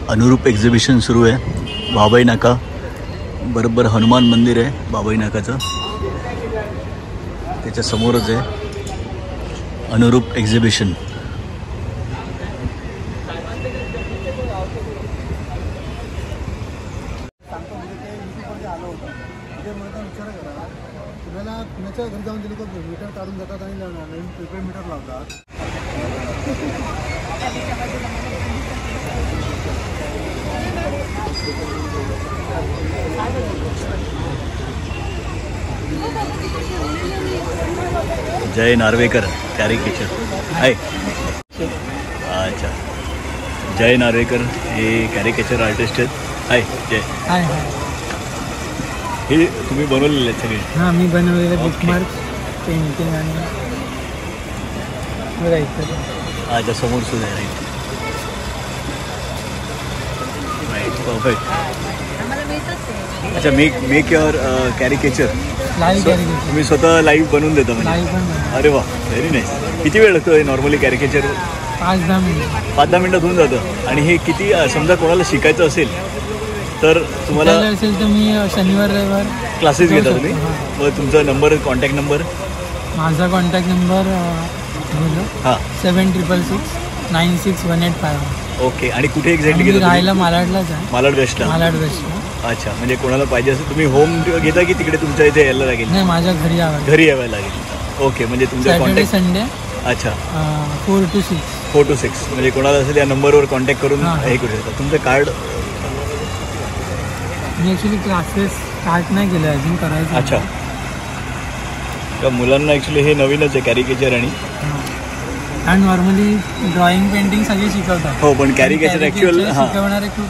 अनुरूप एक्झिबिशन सुरू आहे बाबाई नाका, बरोबर हनुमान मंदिर आहे बाबाई नाकाचं, त्याच्या समोरच आहे अनुरूप एक्झिबिशन. घरी जाऊन दिले मीटर काढून जातात आणि नवीन प्रिपेड मीटर लावतात. जय नार्वेकर कॅरिकेचर आहे. अच्छा, जय नार्वेकर हे कॅरिकेचर आर्टिस्ट आहेत. आहे जय. हे तुम्ही बनवलेले आहेत सगळे? हां, मी बनवलेले बुकमार्क, पेंटिंग आणि अच्छा, समोर सुद्धा आहे. Right, perfect. अच्छा, मेक युअर कॅरिकेचर. तुम्ही स्वतः लाईव्ह बनवून देता म्हणजे? अरे वा, व्हेरी नाईस. किती वेळ लागतो नॉर्मली कॅरिकेचर? 5-10 मिनिट. 5-10 मिनिटात होऊन जातं. आणि हे किती, समजा कोणाला शिकायचं असेल तर तुम्हाला असेल तर मी शनिवार रविवार क्लासेस घेता तुम्ही? व तुमचा नंबर, कॉन्टॅक्ट नंबर? माझा कॉन्टॅक्ट नंबर हां 7666966185. ओके. आणि कुठे एक्झॅक्टली घेता? राहायला मालाडलाच आहे. मालाड वेस्टला? मालाड वेस्टला. अच्छा, म्हणजे कोणाला पाहिजे असेल तुम्ही होम घेता की तिकडे तुमच्या इथे यायला लागेल? नाही, माझ्या घरी यावं. घरी यावं लागेल. ओके, म्हणजे तुमचा कॉन्टॅक्ट संडे. अच्छा, 4 to 6. 4 to 6 म्हणजे कोणाला असेल या नंबरवर कॉन्टॅक्ट करून हे करू शकता. तुमचं कार्ड? मी ॲक्च्युली क्लासेस स्टार्ट नाही केले अजून, करायचं. अच्छा, का मुलांना ॲक्च्युली हे नवीनच आहे कॅरिकेचर. आणि नॉर्मली ड्रॉइंग, पेंटिंग सगळे शिकवतात. हो, पण कॅरिकेचर ॲक्च्युअल शिकवणारे खूप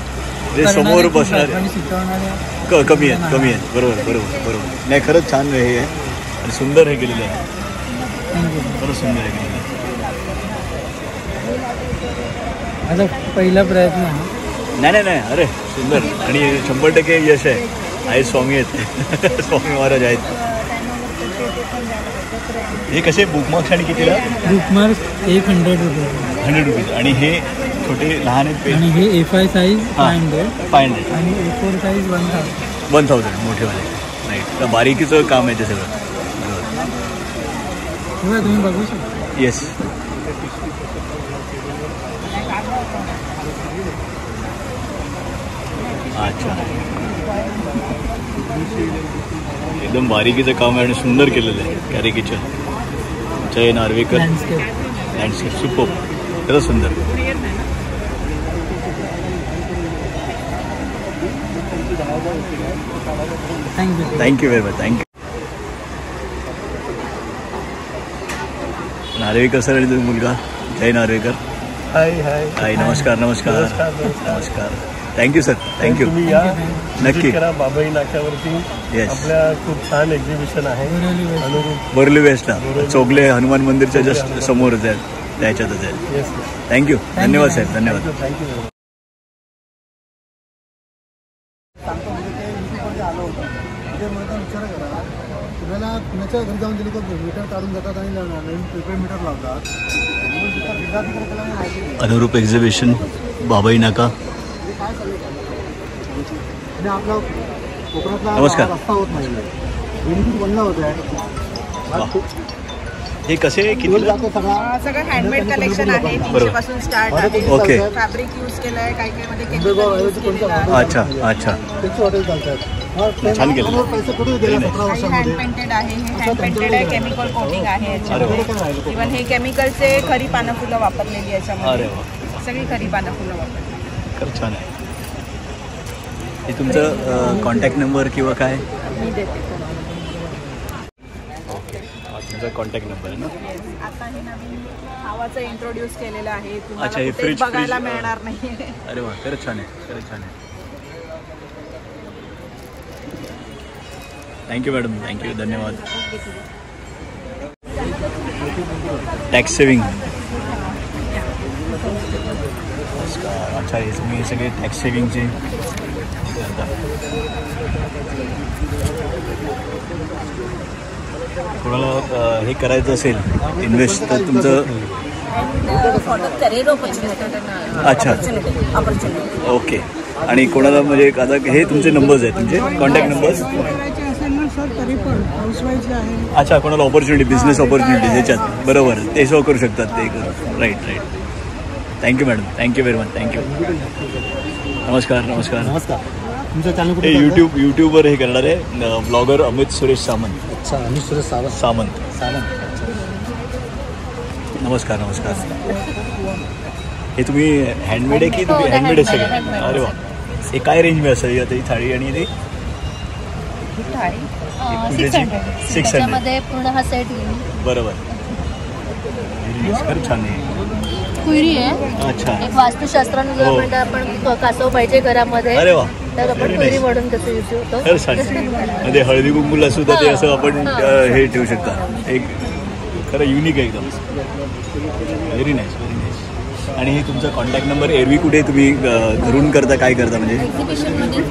जे समोर बसणार शिकवणारे कमी आहेत. बरोबर. नाही, खरंच छान हे आहे आणि सुंदर हे केलेलं आहे. खरंच सुंदर हे केलेलं आहे. माझा पहिला प्रयत्न आहे. नाही, अरे सुंदर. आणि 100% यश आहे. स्वामी आहेत स्वामी महाराज आहेत. हे कसे बुकमार्क्स आणि कितीला? बुकमार्क्स 100 रुपये. 100 रुपीज. आणि हे छोटे लहान आहेत? आणि हे A5 साईज 500 आणि A4 साईज 1000 मोठेवाले. राईट, तर बारीकीचं काम आहे ते सगळं. तुम्ही बघू शकता. येस. अच्छा, एकदम बारीकीचं काम आहे आणि सुंदर केलेलं आहे caricature. Jay Narvekar landscape. Super, खरंच सुंदर. Thank you very much. Thank you. Narvekar sir आणि मुलगा जय नार्वेकर. हाय. नमस्कार. Thank you sir. थँक्यू. तुम्ही या, नक्की करा बाबाई नाक्यावरती. आपल्या खूप छान एक्झिबिशन आहे बोरली वेस्टला, चोगले हनुमान मंदिरच्या जस्ट समोरच आहे, त्याच्यातच आहे. थँक्यू. धन्यवाद साहेब. धन्यवाद. थँक्यू. तुम्हाला कुणाच्या घरी जाऊन दिले मीटर काढून जातात आणि नवीन प्रिपेड मीटर लावतात. अनुरूप एक्झिबिशन बाबाई नाका. नमस्कार. रस्ता होत नाही, बनला होता. हे कसे किती? सगळं हँडमेड कलेक्शन आहे. 300 पासून स्टार्ट आहे. ओके. फॅब्रिक यूज केलं आहे, काही मध्ये केमिकल यूज केलेलं आहे. अच्छा. छान केलं. हँड पेंटेड आहे. हे हँड पेंटेड आहे, केमिकल कोटिंग आहे याच्यामध्ये. इव्हन हे केमिकलचे खरी पानं फुलं वापरलेली याच्यामध्ये. सगळी खरी पानं फुलं वापरलेली. खरं छान आहे. हे तुमचं कॉन्टॅक्ट नंबर किंवा काय? मी देते. तुमचा कॉन्टॅक्ट नंबर आहे ना? आता हे नवीन नावाचं इंट्रोड्यूस केलेलं आहे. अच्छा, हे फ्रीज बघायला मिळणार नाही. अरे वा, खरंच छान आहे. Thank you madam. थँक्यू. धन्यवाद. Tax saving. अच्छा, हे तुम्ही सगळे टॅक्स सेविंगचे करता. कोणाला हे करायचं असेल इन्व्हेस्ट तर तुमचं अच्छा ओके. आणि कोणाला म्हणजे आता हे तुमचे नंबर्स आहेत तुमचे कॉन्टॅक्ट नंबर्स. अच्छा कोणाला ऑपॉर्च्युनिटी बिझनेस ऑपॉर्च्युनिटी ह्याच्यात बरोबर ते सो करू शकतात ते करू. Right right. Thank you madam thank you very much thank you. नमस्कार नमस्कार. नमस्कार. तुमचं चॅनल हे यूट्यूबवर हे करणार आहे ब्लॉगर अमित सुरेश सामंत. अच्छा अमित सुरेश सावंत. नमस्कार नमस्कार. हे तुम्ही हँडमेड आहे की तुम्ही हँडमेड आहे सगळं. अरे वा. हे काय रेंजमध्ये असेल आता ही थाळी आणि ती 600 पूर्ण हा सेट बरोबर. खरं छान आहे. कुयरी आहे. अच्छा. एक वास्तुशास्त्रानुसार म्हणजे आपण कासव पाहिजे घरामध्ये. अरे वा. तर आपण कुयरी म्हणून कसं यूज होतो. खरं छान. म्हणजे हळदी कुंकूला सुद्धा ते असं आपण हे ठेवू शकता. एक खरं युनिक आहे एकदम. Very nice very nice. आणि हे तुमचा कॉन्टॅक्ट नंबर एरवी कुठे तुम्ही घरून करता काय करता म्हणजे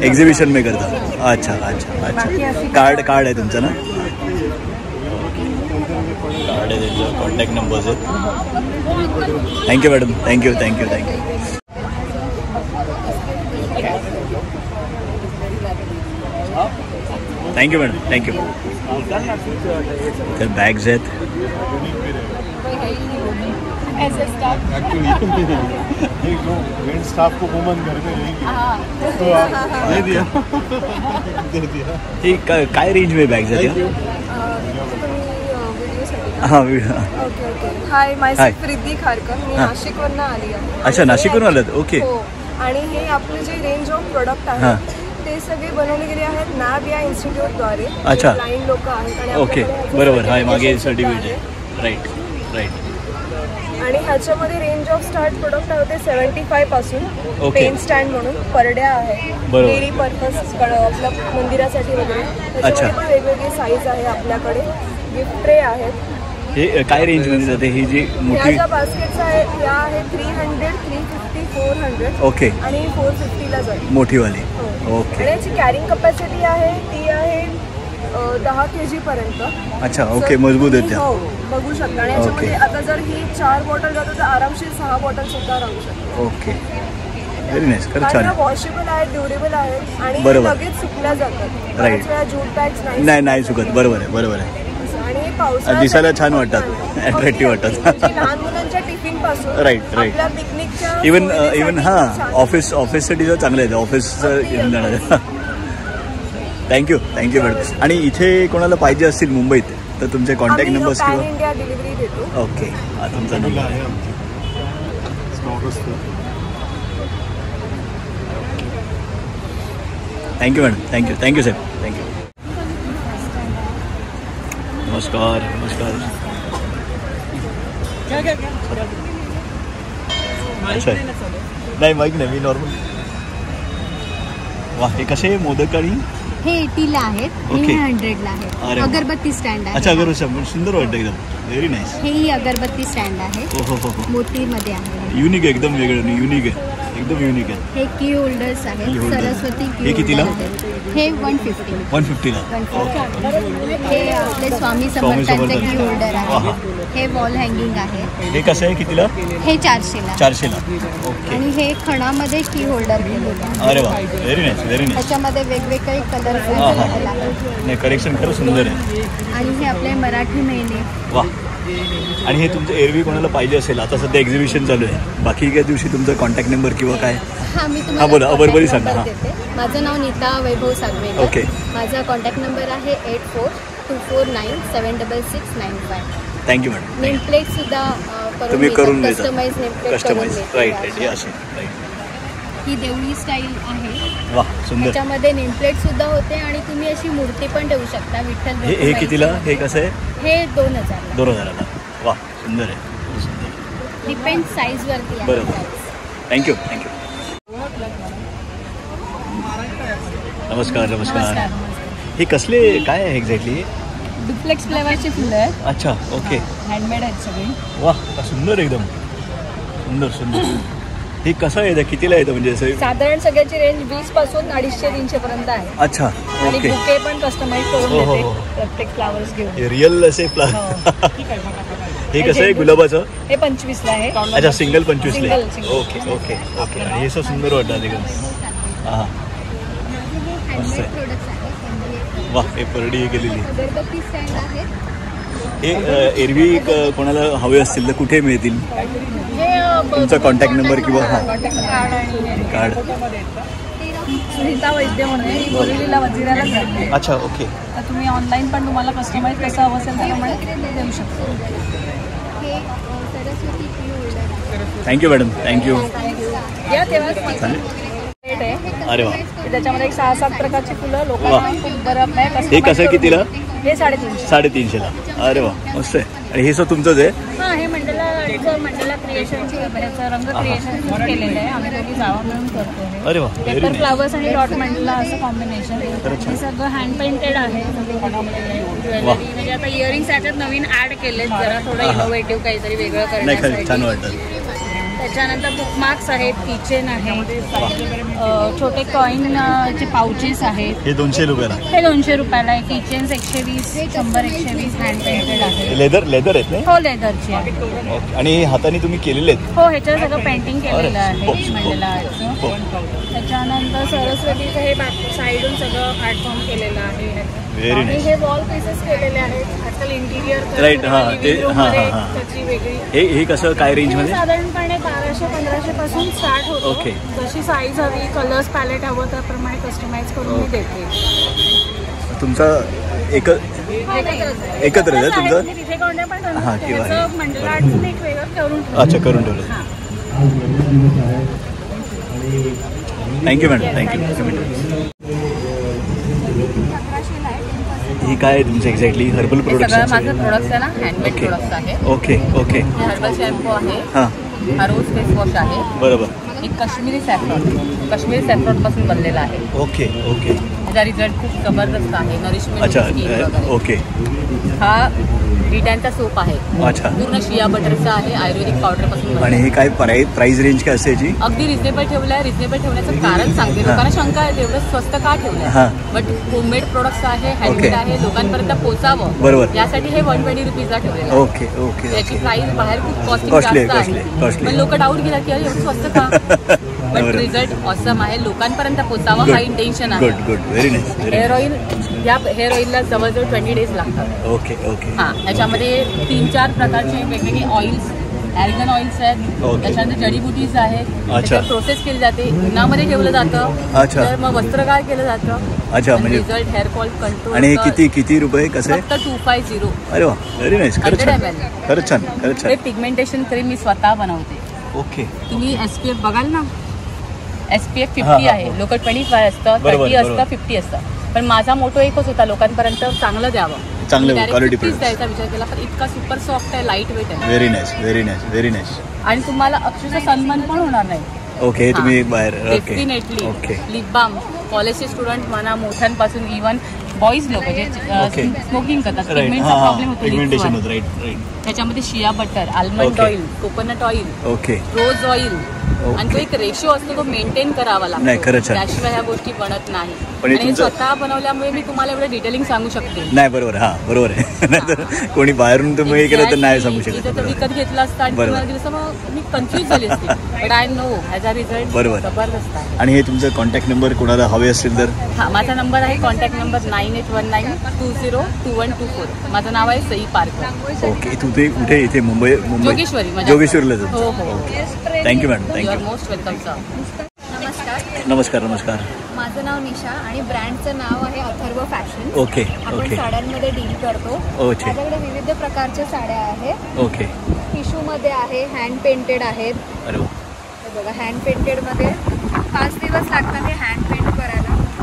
एक्झिबिशन में करता. अच्छा अच्छा अच्छा. कार्ड आहे तुमचं ना. कार्ड आहे त्याचं कॉन्टॅक्ट नंबर्स आहेत. Thank you madam thank you thank you thank you. Thank you madam thank you. तर बॅग्स आहेत. स्टाफ को वुमन घर में ही काय रेंज में बॅग्स आहेत. हां ओके ओके. हाय मायसेल्फ रिद्धी खारकर. मी नाशिकवरनं आली आहे. अच्छा नाशिकवरून आलात. ओके. हो. आणि हे आपले जे रेंज ऑफ प्रोडक्ट आहेत ते सगळे बनवले गेले आहेत नॅब या इन्स्टिट्यूटद्वारे. अच्छा. ब्लाइंड लोक आहेत आणि ओके बरोबर. हाय मागे सर्टिफिकेट आहे. Right right. आणि ह्याच्यामध्ये रेंज ऑफ स्टार्ट प्रोडक्ट होते 75 पासून. ओके. पेन स्टँड म्हणून परड्या आहेत डेली पर्पज आपल्या मंदिरासाठी वगैरे. त्याच्यामध्ये पण वेगवेगळी साईज आहे आपल्याकडे. गिफ्ट ट्रे आहेत. हे काय रेंजमध्ये जाते ही जी मोठी ज्या बास्केट्स आहेत त्या आहेत 300, 350, 400. ओके. आणि 450ला जाईल मोठीवाली. ओके. आणि याची कॅरिंग कपॅसिटी आहे ती आहे 10 kg पर्यंत. अच्छा ओके. मजबूत आहेत त्या. हो बघू शकता. आणि याच्यामध्ये आता जर ही 4 बॉटल जातो तर आरामशीर 6 बॉटल सुद्धा राहू शकतात. Okay very nice. खरं छान. वॉशेबल आहेत ड्युरेबल आहेत आणि बरोबर. लगेच सुकल्या जातात. राईट. जूट बॅग्स नाही सुकत. बरोबर आहे बरोबर आहे. आणि पावसाळ्यात दिसायला छान वाटतात अट्रॅक्टिव्ह वाटतात. लहान मुलांच्या टिफिन पासून राईट राईट. आपल्या पिकनिकच्या इवन हां ऑफिससाठी चांगलं आहे. ऑफिसचं घेऊन जाणार. Thank you madam. आणि इथे कोणाला पाहिजे असतील मुंबईत तर तुमचे कॉन्टॅक्ट नंबर्स पॅन किंवा इंडिया डिलिव्हरी देतो. ओके. तुमचा नंबर आहे. थँक्यू मॅडम थँक्यू साहेब थँक्यू. नमस्कार नमस्कार. अच्छा नाही माहीत नाही मी नॉर्मल. वा हे कसे मोदक आणि हे 80ला आहेत. ओके. हे 100ला आहे. अगरबत्ती स्टँड आहे. अच्छा अगरबत्ती सुंदर वाटतं एकदम. Very nice. हेही अगरबत्ती स्टँड आहे. हो मोतीमध्ये आहे. युनिक आहे एकदम वेगळं. युनिक आहे एकदम युनिक आहे. हे की होल्डर्स आहेत. Key holder. सरस्वती हे कितीला? हे 150. 150ला. हे आपले स्वामी समर्थांचे की होल्डर आहे. हे वॉल हँगिंग आहे. हे कसं आहे कितीला. हे 400ला. 400ला. ओके. आणि हे खणामध्ये की होल्डर केलेलं आहे. अरे वा व्हेरी नाईस व्हेरी नाईस. त्याच्यामध्ये वेगवेगळे कलर नाही करेक्शन खरं सुंदर आहे. आणि हे आपले मराठी महिने. वा. आणि हे तुमचं एरवी कोणाला पाहिजे असेल आता सध्या एक्झिबिशन चालू आहे बाकी काय दिवशी तुमचा कॉन्टॅक्ट नंबर किंवा काय. हां मी हां बोला बरोबर सांगा. हां माझं नाव नीता वैभव सागवेकर. ओके. माझा कॉन्टॅक्ट नंबर आहे 8424966695. Thank you madam. नेम प्लेट सुद्धा तुम्ही करून देता. Customize name plate customize right right. हे असे राईट. ही देवळी स्टाईल आहे. वा सुंदर. त्याच्यामध्ये नेम प्लेट सुद्धा होते आणि तुम्ही अशी मूर्ती पण ठेवू शकता. विठ्ठल हे कितीला. हे कसं आहे. हे 2000. 2000ला. वा सुंदर आहे सुंदर. डिपेंड साईज वरती आहे. बरोबर. थँक्यू. नमस्कार. हे कसले काय आहे एक्झॅक्टली. डुप्लेक्स फ्लेवरची फुलं आहेत. अच्छा ओके. हँडमेड आहेत सगळी. वा सुंदर एकदम सुंदर. हे कसं येतं, कितीला येतं म्हणजे असं? साधारण सगळ्याची रेंज 20 पासून 250-300 पर्यंत आहे. अच्छा, आणि ओके. बुके पण कस्टमाइज करून हो, हो, देते हो. प्रत्येक फ्लावर्स घेऊन. रिअल असे हे कसं आहे गुलाबाचं? हे 25 ला आहे. अच्छा, सिंगल 25 ला. सिंगल. Okay okay okay. आणि हे सुंदर वाटतं ते. हां, मस्त आहे. प्रोडक्ट्स आहेत. वा, हे परडी हे केलेली. अगरबत्ती स्टँड आहेत. हे एरवी कोणाला हवे असतील तर कुठे मिळतील? हे तुमचा कॉन्टॅक्ट नंबर किंवा हां कार्ड आणि कार्ड. सुनीता वैद्य म्हणून आहे. बोरिवलीला वजिराला जाते. अच्छा, ओके. तर तुम्ही ऑनलाईन पण तुम्हाला कस्टमाइज कसं हवं असेल त्याप्रमाणे देऊ शकतो. हे सरस्वती ट्री होल्डर आहे. Thank you madam, thank you. या तेव्हा चालेल. रेट आहे. अरे वा, त्याच्यामध्ये एक 6-7 प्रकारची फुलं लोकांना खूप बरं नाही. हे कसं कितीला? हे 350. 350ला. अरे वा, मस्त आहे. आणि हे तुमचंच आहे? हां, हे मंडला क्रिएशनची ह्याचं रंग क्रिएशन केलेलं आहे. आम्ही दोघी जावा मिळून करतो. अरे वा, व्हेरी पेपर नाईस. फ्लावर्स आणि डॉट मंडला असं कॉम्बिनेशन. हे सगळं हँड पेंटेड आहे. ज्वेलरी म्हणजे आता इयरिंग्स याच्यात नवीन ऍड केलेत, जरा थोडं इनोव्हेटिव्ह काहीतरी वेगळं नाही, खरं छान करण्यासाठी. वाटतं. त्याच्यानंतर बुकमार्क्स आहेत, किचन आहे, छोटे कॉईन चे पाउचेस आहेत. हे 200 रुपयाला. हे 200 रुपयाला आहे. किचन्स 120, 100-120 हँड पेंटेड आहे. लेदर आहेत नाही? हो, लेदरची आहे. ओके. आणि हाताने तुम्ही केलेले आहेत? हो, ह्याच्यावर सगळं पेंटिंग केलेलं आहे हो. मंडला आर्टचं. त्याच्यानंतर सरस्वतीचं हे बॅक साईडून सगळं आर्ट फॉर्म केलेलं आहे. व्हेरी आणि नाईस. हे वॉल पीसेस केलेले आहेत. आजकाल इंटिरियर राईट, हां, ते हां हां हां. त्याची वेगळी. हे कसं काय रेंजमध्ये? साधारणपणे 1200-1500 पासून स्टार्ट होतो. ओके. जशी साईज हवी, कलर्स पॅलेट हवं त्याप्रमाणे कस्टमाइज करून मी देते. तुमचा एकत्र आहे तुमचं? तिथे कोणत्या पण हां, किंवा त्याचं मंडला आर्टचं एक वेगळं करून ठेवलं. अच्छा, करून ठेवलं. हां. Thank you madam, thank you. ही काय आहे तुमचं एक्झॅक्टली? Herbal products? सगळं माझं प्रोडक्ट्स आहे ना, हँडमेड ओके प्रोडक्ट्स आहे. Okay okay. हर्बल शॅम्पू आहे, हां, हा रोज फेस वॉश आहे, बरोबर. एक काश्मीरी सॅफ्रॉन पासून बनलेला आहे. Okay okay. त्याचा रिझल्ट खूप जबरदस्त आहे. नरिशमेंट अच्छा, स्किन वगैरे. ओके. हा रिटॅनचा सोप आहे. अच्छा. पूर्ण शिया बटरचा आहे, आयुर्वेदिक पावडर पासून. आणि हे काय प्राइस रेंज काय असते याची? अगदी रिजनेबल ठेवलं आहे. रिजनेबल ठेवण्याचं कारण सांगते. लोकांना शंका आहे एवढं स्वस्त का ठेवलं हां. आहे, बट होममेड प्रोडक्ट्स आहे, हँडमेड आहे, लोकांपर्यंत पोहोचावं बरोबर. यासाठी हे 120 रुपीजला ठेवलेलं आहे. Okay okay. त्याची प्राइस बाहेर खूप Costly जास्त आहे, आहे. costly. पण लोक डाऊट घेतात की अरे एवढं स्वस्त का. बट बरोबर. रिझल्ट ऑसम आहे. लोकांपर्यंत पोहोचावं हा इंटेन्शन आहे. Good good, very nice. Hair oil, या हेअर ऑइलला जवळजवळ 20 डेज लागतात. Okay okay. हां, त्याच्यामध्ये 3-4 प्रकारचे वेगवेगळे ऑइल्स, ॲल्गन ऑइल्स आहेत. ओके. त्याच्यानंतर जडीबुटीज आहेत. अच्छा. त्याच्यात प्रोसेस केली जाते, उन्हामध्ये ठेवलं जातं. अच्छा. तर मग वस्त्रगाळ केलं जातं. अच्छा, म्हणजे रिझल्ट हेअर फॉल कंट्रोल. आणि हे किती रुपये कसं आहे? फक्त 250. अरे वा, व्हेरी नाईस. खरंच 100 छान, ml. खरंच छान, खरंच हे छान. पिगमेंटेशन क्रीम मी स्वतः बनवते. ओके. तुम्ही SPF बघाल ना, SPF 50 हां, हां. आहे. लोक 25 असतं, बरोबर, 30 असतं, बरोबर. 50 असतं. पण माझा मोठो एकच होता, लोकांपर्यंत चांगलं द्यावं. चांगलं मी direct quality 50 products. द्यायचा विचार केला, पण इतका सुपर सॉफ्ट आहे, लाईट वेट आहे. Very nice, very nice, very nice. आणि तुम्हाला अक्षरशः सन्मान पण होणार नाही. ओके. तुम्ही बाहेर okay definitely. Okay. Lip balm, कॉलेजचे स्टुडंट म्हणा, मोठ्यांपासून इव्हन बॉईज लोक जे ओके. स्मोकिंग करतात, राईट. पिगमेंटचा हां प्रॉब्लेम हां, होतो पिगमेंटेशन lips वर. होतं. Right right. त्याच्यामध्ये shea butter, almond okay. Oil, coconut oil, okay rose oil, okay. आणि तो एक रेशो असतो, तो मेंटेन करावा लागतो. नाही, खरंच छान. त्याशिवाय ह्या गोष्टी बनत नाही. पण हे आणि हे तुमचं- स्वतः बनवल्यामुळे मी तुम्हाला एवढं डिटेलिंग सांगू शकते. नाही, बरोबर. हां, बरोबर आहे. नाहीतर कोणी बाहेरून तुम्ही हे केलं तर नाही सांगू शकत. इथे तर विकत घेतलं असतं आणि बरोबर. तुम्हाला दिलं असतं, मग मी कन्फ्यूज झाली असते. बट आय नो ह्याचा रिझल्ट बरोबर. जबरदस्त आहे. आणि हे तुमचं कॉन्टॅक्ट नंबर कोणाला हवे असतील तर? हा, माझा नंबर आहे, कॉन्टॅक्ट नंबर 9819202124. माझं नाव आहे सई पारकर. ओके. कुठे इथे मुंबई? जोगेश्वरी. जोगेश्वरीला हो हो. Thank you madam, you are thank you. Most welcome sir. नमस्कार, नमस्कार नमस्कार. माझं नाव निशा आणि ब्रँडचं नाव आहे अथर्व फॅशन. ओके आपण ओके साड्यांमध्ये डील करतो. ओके माझ्याकडे विविध प्रकारच्या साड्या आहेत. ओके. टिश्यूमध्ये आहे, हँड पेंटेड आहेत. अरे वा. हे बघा, हँड पेंटेडमध्ये 5 दिवस लागतात हे हँड पेंट करायला. ओ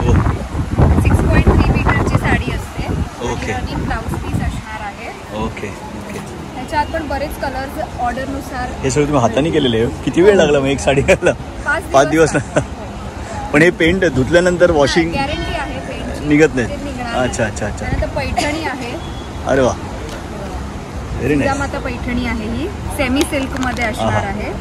6.3 मीटरची साडी असते. ओके. रनिंग ब्लाऊज पीस असणार आहे. Okay okay. त्याच्यात पण बरेच कलर्स ऑर्डरनुसार. हे सगळं तुम्ही हाताने केलेले आहे? किती वेळ लागला मग एक साडी घालायला? 5 दिवस. पण हे पेंट धुतल्यानंतर वॉशिंग गॅरंटी आहे पेंटची, निघत नाही? ते निघणार. अच्छा अच्छा अच्छा. त्यानंतर पैठणी आहे. अरे वा, व्हेरी नाईस. जिजामाता पैठणी आहे, ही सेमी सिल्क मध्ये असणार आहा. आहे.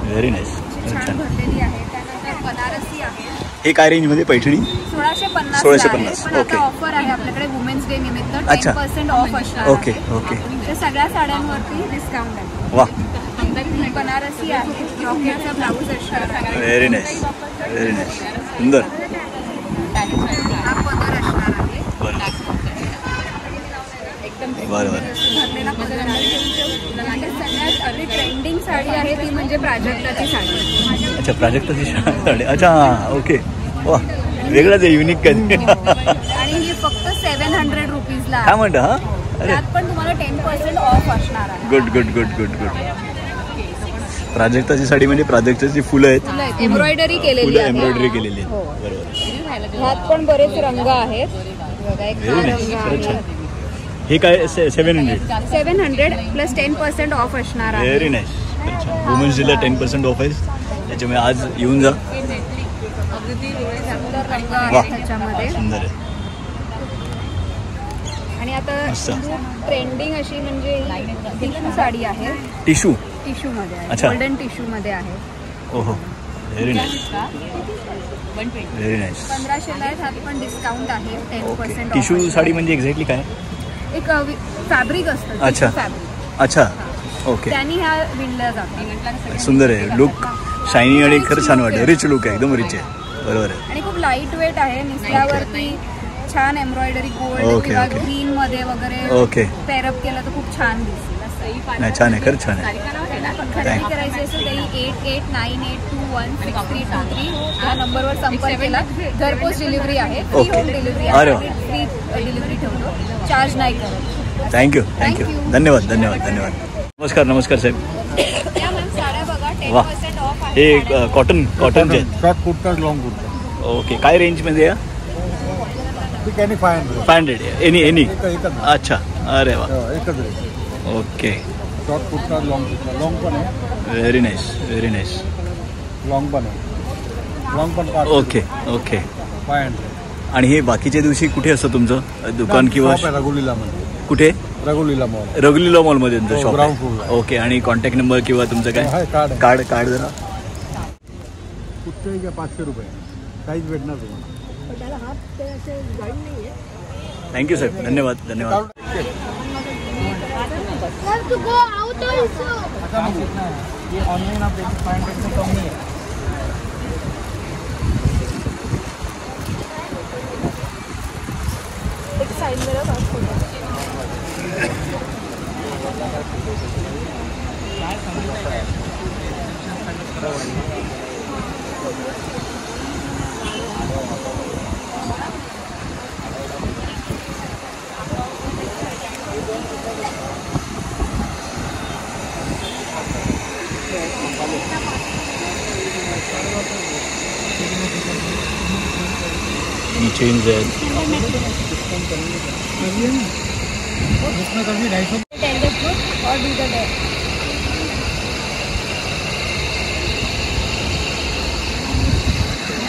Very nice. छान भरलेली आहे. त्यानंतर बनारसी आहे. हे काय रेंजमध्ये पैठणी? 1650. 1650. पण ओके. आता ऑफर आहे आपल्याकडे वुमेन्स डे निमित्त अच्छा. 10% ऑफ असणार ओके आहे. ओके. तर सगळ्या साड्यांवरती डिस्काउंट आहे. वा, ही बनारसी आहे. रॉकेटचा ब्लाऊज असणार आहे. Very nice very nice. सुंदर. हा पदर असणार आहे. एकदम बरं. भरलेला पदर आहे. आणि सगळ्यात आधी ट्रेंडिंग साडी आहे ती म्हणजे प्राजक्ताची साडी. अच्छा, प्राजक्ताची साडी. अच्छा, ओके. वा, वेगळाच आहे, युनिक काय. आणि ही फक्त 700 रुपीजला काय म्हणता? हा, अरे त्यात पण तुम्हाला 10% ऑफ असणार आहे. Good good good good good. प्राजक्ताची साडी म्हणजे प्राजक्ताची फुलं आहेत, एम्ब्रॉयडरी केलेली फुलं आहे. एम्ब्रॉयडरी केलेली आहे. हो. बरोबर. ह्यात पण बरेच रंग आहेत. बघा, एक हा व्हेरी रंग नाईस. खरंच आहे. छान. हे काय 700? 700 प्लस 10% ऑफ असणार आहे. Very nice. अच्छा, वुमेन्स डेला 10% ऑफ आहे. त्याच्यामुळे आज येऊन जा. सुंदर रंग वा. आहे त्याच्यामध्ये. सुंदर आहे. आणि आता मस्त. ट्रेंडिंग अशी म्हणजे टिश्यू साडी आहे. टिश्यू. टिश्यू मध्ये आहे. अच्छा. गोल्डन टिश्यू मध्ये आहे. ओहो, व्हेरी नाईस व्हेरी नाईस. 1500 ला आहे. ह्यात पण डिस्काउंट आहे. 10% ओके. टिश्यू साडी म्हणजे एक्झॅक्टली काय? एक फॅब्रिक असतं. अच्छा. फॅब्रिक अच्छा, ओके. त्यांनी ह्या विणल्या जातात. सुंदर आहे. लुक शायनी आणि खरं छान वाटतं. रिच लुक आहे, एकदम रिच आहे. बरोबर आहे. आणि खूप लाईट वेट आहे. निसल्यावरती छान एम्ब्रॉयडरी गोल्ड ओके, किंवा ओके. ग्रीन मध्ये वगैरे ओके. पेअरअप केलं तर खूप छान दिसेल. नाही, छान आहे, खरंच छान आहे. खरेदी करायची असेल तरी 8898216323 या नंबरवर संपर्क केला. घरपोच डिलिव्हरी आहे. Free okay. होम डिलिव्हरी अरे वा. आहे. फ्री डिलिव्हरी ठेवतो. चार्ज नाही करत. Thank you thank you. धन्यवाद धन्यवाद धन्यवाद. नमस्कार नमस्कार साहेब. या मॅम साड्या बघा, वा. 10% ऑफ आहे. हे कॉटनचे आहेत. Short kurta long kurta okay. काय रेंजमध्ये आहे? ठीक आहे. 500 500 एनी. एकच अच्छा, अरे वा. एकच rate. Okay. Short kurta long पण आहे. Very nice very nice. Long पण आहे. लॉंग पण 500. Okay okay. 500. आणि हे बाकीच्या दिवशी कुठे असतं तुमचं दुकान किंवा शॉप आहे रघुलीला मध्ये. कुठे? रघुलीला मॉल. रघुलीला मॉलमध्ये तुमचं हो, शॉप ground आहे? floor ला. ओके. आणि कॉन्टॅक्ट नंबर किंवा तुमचं काय? आहे, कार्ड आहे. कार्ड जरा. कुठचंही घ्या 500 रुपये. काहीच भेटणार तुम्हाला. थँक्यू साहेब. धन्यवाद धन्यवाद. ऑनलाइन आप 500 से कम नहीं है. एक साइड में रखो. चेंज है. इसमें कभी 250. टेंडर फ्रूट और डी द डे.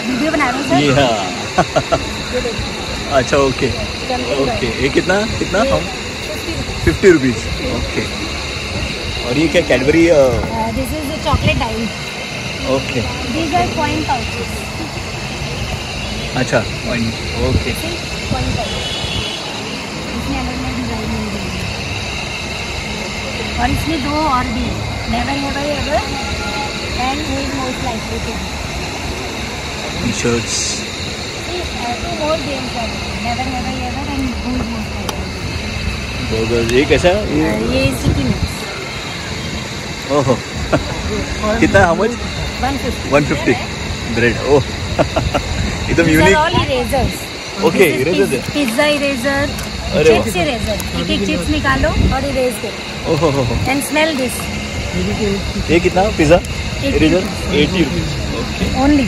वीडियो बना रहे हैं ये हाँ. अच्छा ओके ओके. ये कितना 50 रुपीज़. ओके. और ये क्या Cadbury? This is chocolate die. Okay. These are coin pouches. अच्छा ओके. Coin pouch. इसमें अलग अलग डिजाइन मिल जाएगी. और इसमें 2 और भी never never ever and who is most likely to. T shirts. 2 more games are never never ever and who is most likely. Burger. ये कैसा? ये सिटी मिक्स. ओहो. कितना? हाउ मच? 150. 150. ब्रेड. ओह. एकदम These are unique. all erasers. Okay, This is erasers है. Pizza eraser. अरे वाह. Chips eraser. एक चिप्स निकालो और इरेज करो. ओहो हो. And smell this. ये कितना pizza? 80 eraser 80 rupees. Okay. Only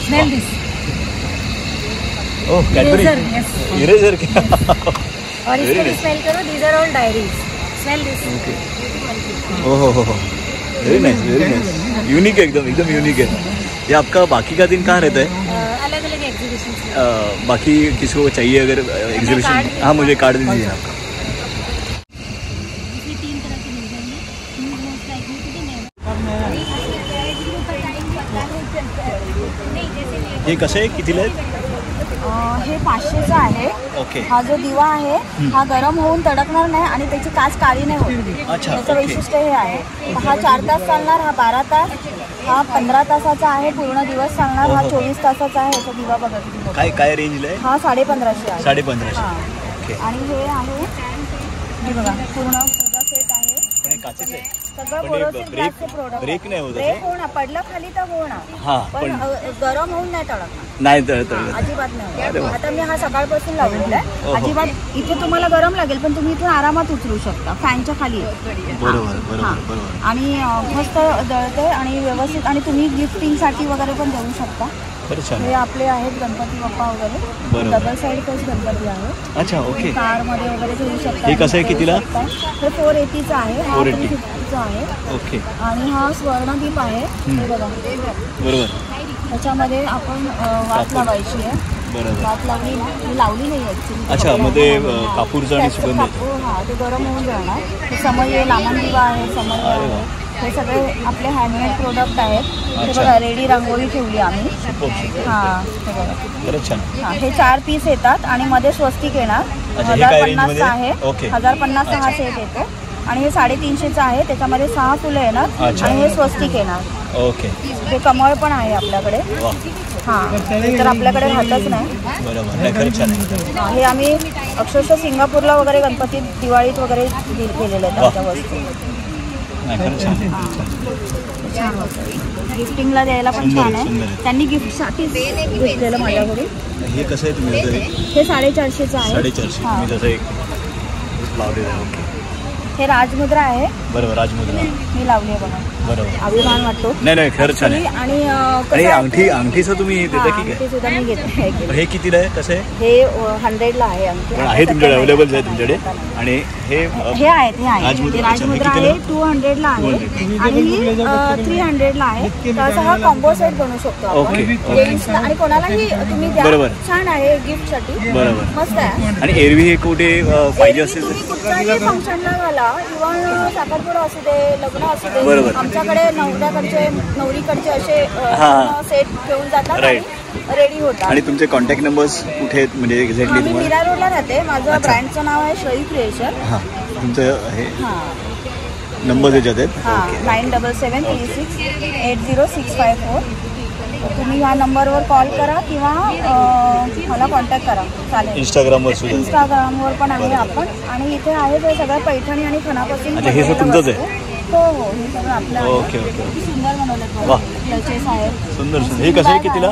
smell this. Oh Cadbury. Eraser. Yes. Eraser क्या? और Very इसको भी nice. स्मेल करो. These are all diaries. Smell this. ओहो हो. Very nice. यूनिक है, एकदम यूनिक है. ये आपका बाकी का दिन कहाँ रहता है? अलग अलग एग्जीबिशन. बाकी किसी को चाहिए अगर एग्जीबिशन? कार्ड हाँ मुझे कार्ड दीजिए आपका. इसमें 3 तरह के मिल जाएंगे. Most likely to be never. हे कसं आहे, कितीला आहेत? हे 500चं आहे. ओके. हा जो दिवा आहे हा गरम होऊन तडकणार नाही आणि त्याची काच काळी नाही होत. अच्छा. त्याचं वैशिष्ट्य हे आहे. हा 4 तास चालणार, हा 12 तास, हा 15 तासाचा आहे, पूर्ण दिवस चालणार, हा 24 तासाचा आहे. याचा दिवा बघा किती मोठा. काय रेंजला आहे? हा 1550 आहे. 1550. ओके. आणि हे आहे हे बघा पूर्ण पूजा सेट आहे. काचेच आहे सगळं बोरोसिल ग्लासचे प्रोडक्ट. ब्रेक नाही होत. ब्रेक होणार, पडलं खाली तर होणार. हां, पण गरम होऊन नाही तळकणार. नाही अजिबात नाही. आता मी हा सकाळपासून लावलेला आहे. अजिबात इथे तुम्हाला गरम लागेल पण तुम्ही इथून आरामात उचलू शकता फॅनच्या खाली. बरोबर. आणि मस्त जळते आणि व्यवस्थित. आणि तुम्ही गिफ्टिंगसाठी वगैरे पण देऊ शकता. हे आपले आहेत गणपती बाप्पा वगैरे. डबल साईड पेज गणपती आहे. अच्छा. ओके. कार मध्ये वगैरे ठेवू शकता. हे कसं आहे, कितीला? हे 480चं आहे. हा 350चं आहे. ओके. आणि हा स्वर्णदीप आहे. हे बघा बरोबर. त्याच्यामध्ये आपण वात लावायची आहे. बरोबर. वात लावली ना, मी लावली नाही ऍक्च्युली. अच्छा, मध्ये कापूरचा आणि सुगंध. हा, ते गरम होऊन जाणार. हे समय लांबण दिवा आहे, समय आहे. हे सगळे आपले हँडमेड प्रोडक्ट आहेत. हे बघा रेडी रांगोळी ठेवली आम्ही. हां, हे बघा. खरंच छान. हां, हे 4 पीस येतात आणि मध्ये स्वस्तिक येणार. 1050चं आहे. 1050चा हा सेट येतो. आणि हे 350चं आहे. त्याच्यामध्ये 6 फुलं येणार आणि हे स्वस्तिक येणार. ओके. हे कमळ पण आहे आपल्याकडे. हां, तर आपल्याकडे राहतच नाही. बरोबर. हे आम्ही अक्षरशः सिंगापूरला वगैरे गणपती दिवाळीत वगैरे केलेले आहेत आमच्या वस्तू. गिफ्टिंगला द्यायला पण छान आहे. त्यांनी गिफ्टसाठी घेतलेलं माझ्याकडे. हे कसं आहे तुम्ही? हे 450चं आहे. 450. हे राजमुद्रा आहे. बरोबर. राजमुद्रा मी लावली आहे बघा. बरोबर. अभिमान वाटतो. नाही खरंच छान आहे. आणि अंगठीचं तुम्ही देता की काय? सुद्धा मी घेते. हे कितीला आहे? कसं आहे? हे 100ला आहे अंगठी. आहे तुमच्याकडे? अवेलेबल आहे तुमच्याकडे? आणि हे आहेत. हे राजमुद्रा आहे. 200ला आहे आणि ही 300ला आहे. तर असा हा कॉम्बो सेट बनवू शकतो आपण. आणि कोणालाही तुम्ही द्या. छान आहे गिफ्टसाठी. बरोबर. मस्त आहे. आणि एरवी हे कुठे पाहिजे असेल तुम्ही कुठल्याही फंक्शनला घाला किंवा साखरपुडा असू दे, लग्न असू दे. आमच्याकडे नवऱ्याकडचे नवरीकडचे असे सेट घेऊन जातात आणि रेडी होतात. आणि तुमचे कॉन्टॅक्ट नंबर्स कुठे आहेत म्हणजे एक्झॅक्टली? मी मीरा रोडला राहते. माझं ब्रँडचं नाव आहे श्रेयी क्रिएशन. हां, तुमचं हे नंबर याच्यात आहेत. हां, 9773680654. तुम्ही ह्या नंबरवर कॉल करा किंवा मला कॉन्टॅक्ट करा. चालेल. इंस्टाग्रामवर पण आहे आपण. आणि इथे आहे ते सगळं पैठणी आणि खणापासून. हे तुमचंच आहे? हो, हे सगळं आपलं. ओके. सुंदर बनवलं. क्लचेस आहेत. सुंदर. हे कसं आहे, कितीला?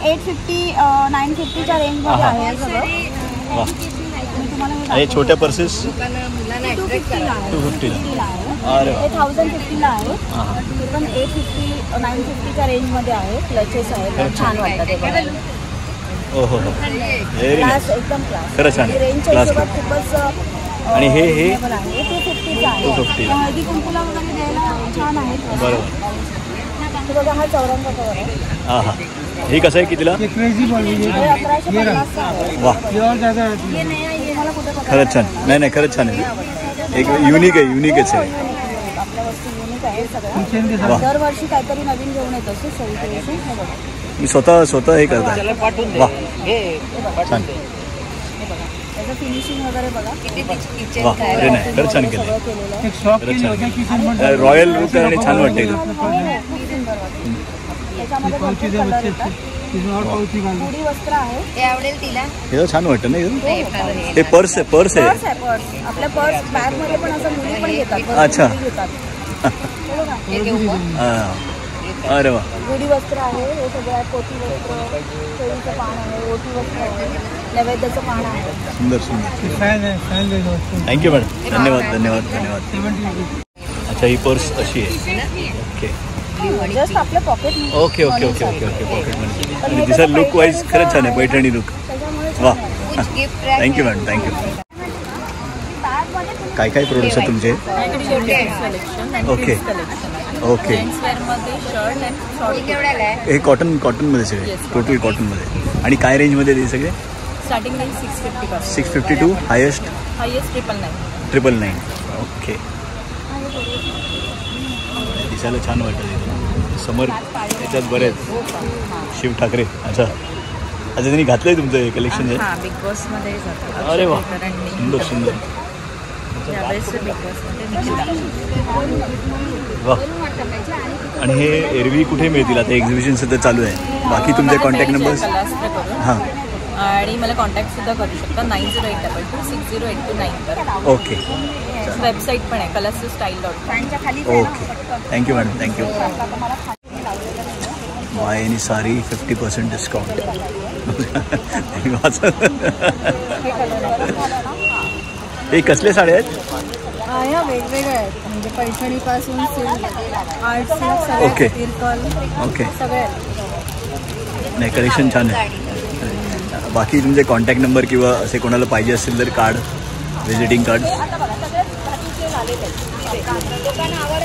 850 950च्या रेंजमध्ये आहे सगळं. आणि छोट्या पर्सेस 250ला आहे. 250ला. हे 1050ला आहे. ते पण 850 950च्या रेंजमध्ये आहे. क्लचेस आहेत. छान वाटतात. ओहो, क्लास एकदम क्लास. खरं छान. रेंजच्या हिशोबात खूपच. आणि हे 250चं आहे. 250. हळदी कुंकूला वगैरे द्यायला छान आहे. बरोबर. बघा हा 54 कवर आहे. हां. हे कसं आहे, कितीला? 1150चं आहे. वा, खरंच छान. नाही खरंच छान आहे. एक युनिक आहे. आपल्या वस्तू युनिक आहे सगळ्या. दरवर्षी काहीतरी नवीन घेऊन येत असतो. मी स्वतः हे करता. वा, छान. त्याचं फिनिशिंग वगैरे बघा. वा, अरे नाही खरंच छान केलं. रॉयल लुक आणि छान वाटते. त्याच्यामध्ये कलर येतात. गुढी वस्त्र आहे. हे आवडेल तिला. हे छान वाटतं ना. हे पर्स आहे. आपल्या पर्स बॅग मध्ये पण असं मुली पण घेतात. अच्छा. अरे वा. गुढी वस्त्र आहे. हे सगळं पोती वस्त्र, केळीचं पान आहे, ओटी वस्त्र आहे, नैवेद्याचं पान आहे. सुंदर. Thank you madam. धन्यवाद. अच्छा, ही पर्स अशी आहे. ओके. जस्ट आपल्या पॉकेट. ओके. पॉकेटमध्ये दिसा. लुक वाईज खरंच छान आहे. पैठणी लुक. वा, थँक्यू मॅडम. थँक्यू. काय प्रोडक्ट्स आहेत तुमचे? ओके. हे कॉटनमध्ये सगळे? टोटल कॉटनमध्ये. आणि काय रेंजमध्ये ते सगळे? Starting range 650. 650 to highest 999. Okay. दिसायला छान वाटतं. समर याच्यात बरेच शिव ठाकरे. अच्छा अच्छा, त्यांनी घातलंय तुमचं हे कलेक्शन? बिग बॉस मध्ये. अरे वा, सुंदर सुंदर. वा. आणि हे एरवी कुठे मिळतील? आता एक्झिबिशन सुद्धा चालू आहे. बाकी तुमचे कॉन्टॅक्ट नंबर्स? हां, आणि मला कॉन्टॅक्ट सुद्धा करू शकता 9082260829 ओके. वेबसाईट पण आहे colorstyle.com. Okay, thank you madam, thank you. Bye आणि सारी 50% डिस्काउंट. हे कसले साड्या आहेत? ह्या वेगवेगळ्या आहेत, म्हणजे पैठणीपासून आर्ट ओके ओके. सगळे नाही, कलेक्शन छान आहे. बाकी तुमचे कॉन्टॅक्ट नंबर किंवा असे कोणाला पाहिजे असेल तर कार्ड, व्हिजिटिंग कार्ड?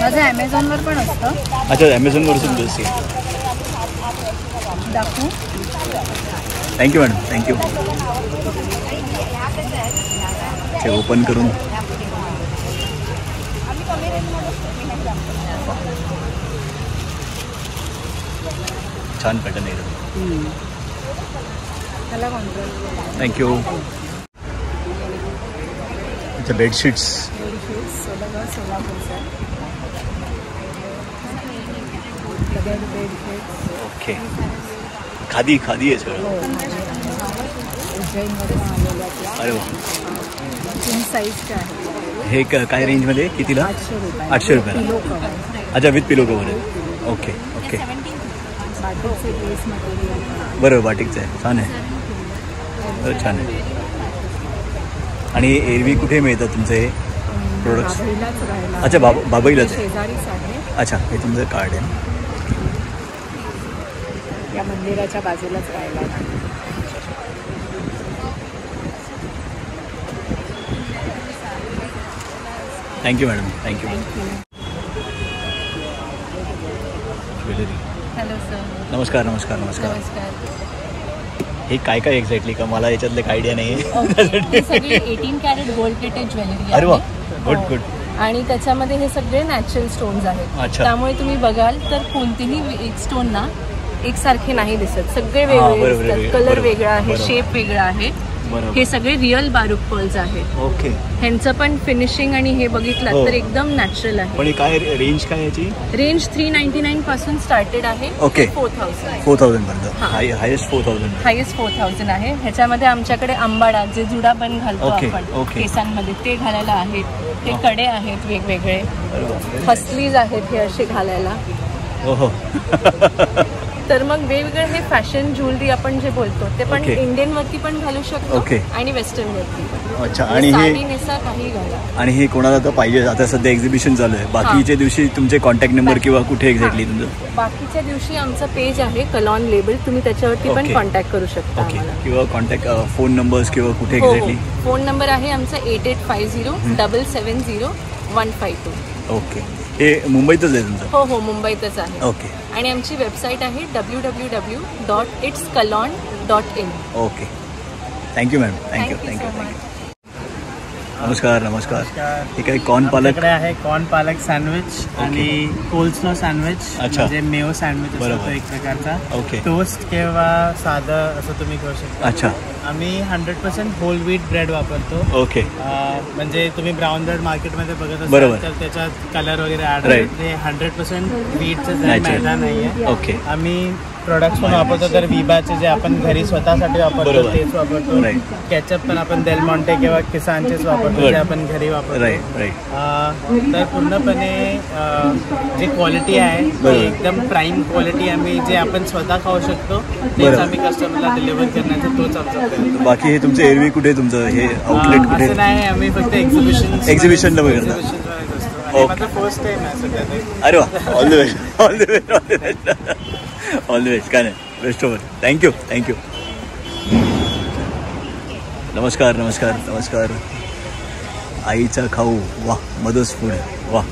माझं ॲमेझॉनवर पण असतं. अच्छा, ॲमेझॉनवर सुद्धा असेल. दाखवू? Thank you madam, thank you. ते ओपन करून छान पॅटर्न आहे. थँक्यू. अच्छा, बेडशीट्स. ओके, खादी खादी आहे सगळं. अरे वा. हे काय रेंजमध्ये? कितीला? 800 रुपयाला. अच्छा, विथ पिलो कवर आहे. ओके ओके, बरोबर, बाटिकचं आहे. छान आहे, बरं छान आहे. आणि एरवी कुठे मिळतात तुमचे हे प्रोडक्ट्स? अच्छा, बाबईलाच आहे. अच्छा, हे तुमचं कार्ड आहे. या मंदिराच्या बाजूलाच राहिला. Thank you madam, thank you. Jewellery. Hello sir. नमस्कार नमस्कार नमस्कार. हे काय काय एक्झॅक्टली? का मला याच्यातलं काही आयडिया नाही आहे. सगळी 18 कॅरेट गोल्ड प्लेटेड ज्वेलरी. अरे वा, गुड गुड. आणि त्याच्यामध्ये हे सगळे नॅचरल स्टोन्स आहेत. त्यामुळे तुम्ही बघाल तर कोणतीही एक स्टोन ना एकसारखे नाही दिसत, सगळे वेगळे दिसतात. कलर वेगळा आहे, शेप वेगळा आहे. हे सगळे रिअल बारूक पर्ल्स आहेत. ओके. ह्यांचं पण फिनिशिंग आणि हे बघितलं तर एकदम नॅचरल आहे. पण काय रेंज काय याची? रेंज 399 पासून स्टार्टेड आहे. ओके. 4000 पर्यंत. हायेस्ट 4000 आहे. ह्याच्यामध्ये आमच्याकडे आंबाडा, जे जुडाबंद घालतो आपण केसांमध्ये, ते घालायला आहेत. ते कडे आहेत वेगवेगळे. फसलीज आहेत हे असे घालायला. ओहो. तर मग वेगवेगळे हे फॅशन ज्वेलरी आपण जे बोलतो ते पण इंडियन वरती पण घालू शकतो आणि वेस्टर्न वरती. अच्छा. आणि हे काही घाला. आणि हे कोणाला तर पाहिजे, आता सध्या एक्झिबिशन चालू आहे. बाकीच्या दिवशी तुमचे कॉन्टॅक्ट नंबर किंवा कुठे एक्झॅक्टली तुमचं? बाकीच्या दिवशी आमचं पेज आहे कलॉन लेबल, तुम्ही त्याच्यावरती पण कॉन्टॅक्ट करू शकता. किंवा कॉन्टॅक्ट फोन नंबर्स किंवा कुठे एक्झॅक्टली? फोन नंबर आहे आमचा 8850770152. ओके. हे मुंबईतच आहे तुमचं? हो, मुंबईतच आहे. ओके. आणि आमची वेबसाईट आहे www.itskalon.in. Okay, thank you madam, thank you thank you. नमस्कार नमस्कार. हे काय कॉर्न पालक आहे? कॉर्न पालक सँडविच आणि कोल्स्लो सँडविच. अच्छा, म्हणजे मेयो सँडविच असतो एक प्रकारचा. ओके. टोस्ट किंवा साधं असं तुम्ही करू शकता. अच्छा. आम्ही 100% होल व्हीट ब्रेड वापरतो. ओके. म्हणजे तुम्ही ब्राऊन ब्रेड मार्केटमध्ये बघत असाल तर त्याच्यात कलर वगैरे ऍड होते. ते 100% व्हीटचं मैदा नाही आहे. ओके. आम्ही प्रोडक्ट्स पण वापरतो. तर विबाचे जे आपण घरी स्वतःसाठी वापरतो तेच वापरतो. केचप पण आपण डेल मॉन्टे किंवा किसानचेच वापरतो, ते आपण घरी वापरतो. तर पूर्णपणे जी क्वालिटी आहे ती एकदम प्राईम क्वालिटी. आम्ही जे आपण स्वतः खाऊ शकतो तेच आम्ही कस्टमरला डिलिव्हर करण्याचा तोच आमचा प्रयत्न. बाकी हे तुमचं एरवी कुठे तुमचं हे आउटलेट कुठे? असं नाही, आम्ही फक्त एक्झिबिशनला वगैरे. फर्स्ट टाइम आहे सध्या. अरे वा, all the best, all the best, all the best, all the best. काय नाही, बेस्ट ओव्हर. Thank you thank you. नमस्कार नमस्कार नमस्कार. आईचा खाऊ. वा, मदर्स फूड. वा,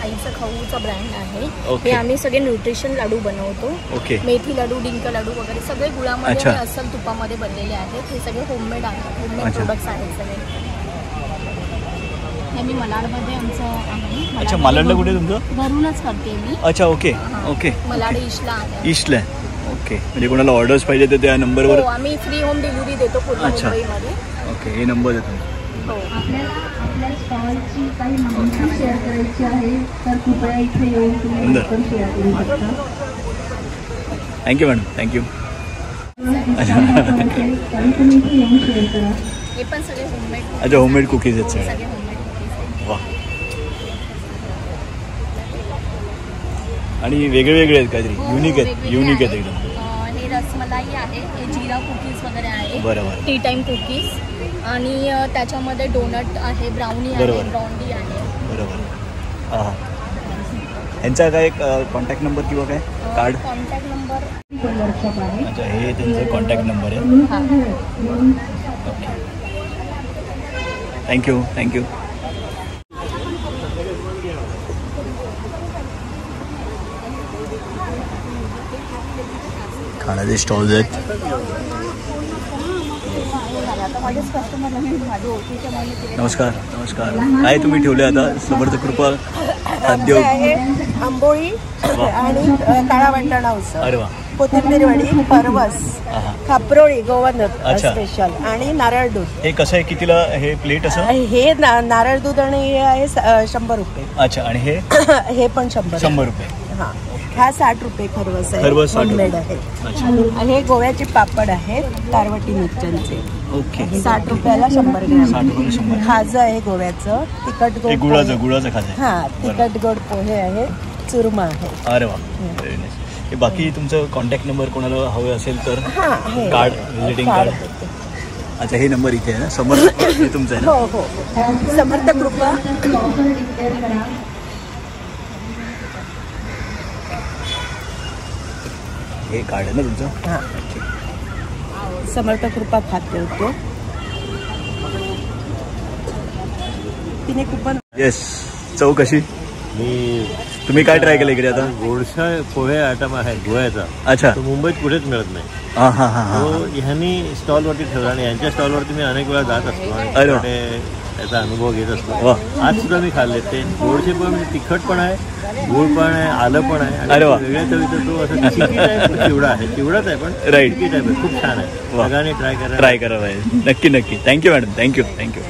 आईचा खाऊचा ब्रँड आहे. हे आम्ही सगळे न्यूट्रिशन लाडू बनवतो. ओके. मेथी लाडू, डिंक लाडू वगैरे सगळे गुळामध्ये आणि अस्सल तुपामध्ये बनलेले आहेत. हे सगळे होममेड आहेत, होममेड प्रोडक्ट्स आहेत सगळे. हे मी मलाडमध्ये आमचं आहे. अच्छा, मालाडला कुठे तुमचं? घरूनच करते मी. अच्छा, ओके ओके. मलाड ईस्टला आहे. ईस्टला ओके. म्हणजे कोणाला ऑर्डर्स पाहिजे तर त्या नंबरवर? हो, आम्ही फ्री होम डिलिव्हरी देतो पूर्ण मुंबईमध्ये. ओके, हे नंबर देतो. हो. आपल्या स्टॉलची काही माहिती शेअर करायची आहे तर कृपया इथे येऊन तुम्ही शेअर करू शकता. Thank you madam, thank you. हे पण सगळे होममेड. अच्छा, होममेड कुकीज आहेत सगळे. वा. आणि वेगळे वेगळे आहेत काहीतरी, युनिक आहेत, युनिक आहेत एकदम. हे रसमलाई आहे, हे जिरा कुकीज वगैरे आहे. बरोबर. टी टाइम कुकीज आणि त्याच्यामध्ये डोनट आहे, ब्राउनी आहे, ब्रॉन्डी आहे. बरोबर. हां, ह्यांचा काय कॉन्टॅक्ट नंबर किंवा काय कार्ड? Contact number. अच्छा, हे त्यांचं कॉन्टॅक्ट नंबर आहे. Okay, thank you thank you. खाण्याचे स्टॉल्स आहेत. नमस्कार नमस्कार. काय तुम्ही ठेवले आता? समर्थ कृपा खाद्य, आंबोळी आणि काळा वाटाणा उसळ. अरे वा. कोथिंबीर वडी, परवस, खापरोळी गोवन स्पेशल आणि नारळ दूध. हे कसं आहे, कितीला हे प्लेट असं? हे नारळ दूध आणि हे आहे 100 रुपये. अच्छा, आणि हे हे पण 100 रुपये. हा, हा 60 रुपये खरवस आहे. खरवस 60 होममेड आहे. हे गोव्याचे पापड आहेत, कारवटी मिरच्यांचे. ओके. 60 रुपयाला 100 ग्रॅम. 60 रुपये 100. खाजं आहे गोव्याचं, तिखट गोड. गुळाचं खाजं. हा, तिखट गोड पोहे आहे, चुरमा आहे. अरे वा, व्हेरी नाईस. हे बाकी तुमचं कॉन्टॅक्ट नंबर कोणाला हवे असेल तर कार्ड, व्हिजिटिंग कार्ड. अच्छा, हे नंबर इथे आहे ना, समर्थ हे तुमचं आहे ना? हो हो, समर्थ कृपा. हे कार्ड आहे ना तुमचं? हां, समर्थ कृपा खाते होतो. तिने कुपन. येस. चव कशी? तुम्ही काय ट्राय केलं इकडे आता? गोडशा पोहे आयटम आहे गोव्याचा. अच्छा. तो मुंबईत कुठेच मिळत नाही. हां हां हां. तो ह्यांनी स्टॉलवरती ठेवला आणि यांच्या स्टॉलवरती मी अनेक वेळा जात असतो आणि त्याचा अनुभव घेत असतो. आज सुद्धा मी खाल्ले ते गोडशे पण, म्हणजे तिखट पण आहे, गोड पण आहे, आलं पण आहे आणि वेगळ्या चवीचा तो असं चिकी टाईप चिवडा आहे. चिवडाच आहे पण चिकी टाईप आहे. खूप छान आहे. सगळ्यांनी ट्राय करा. नक्की नक्की. Thank you madam, thank you thank you.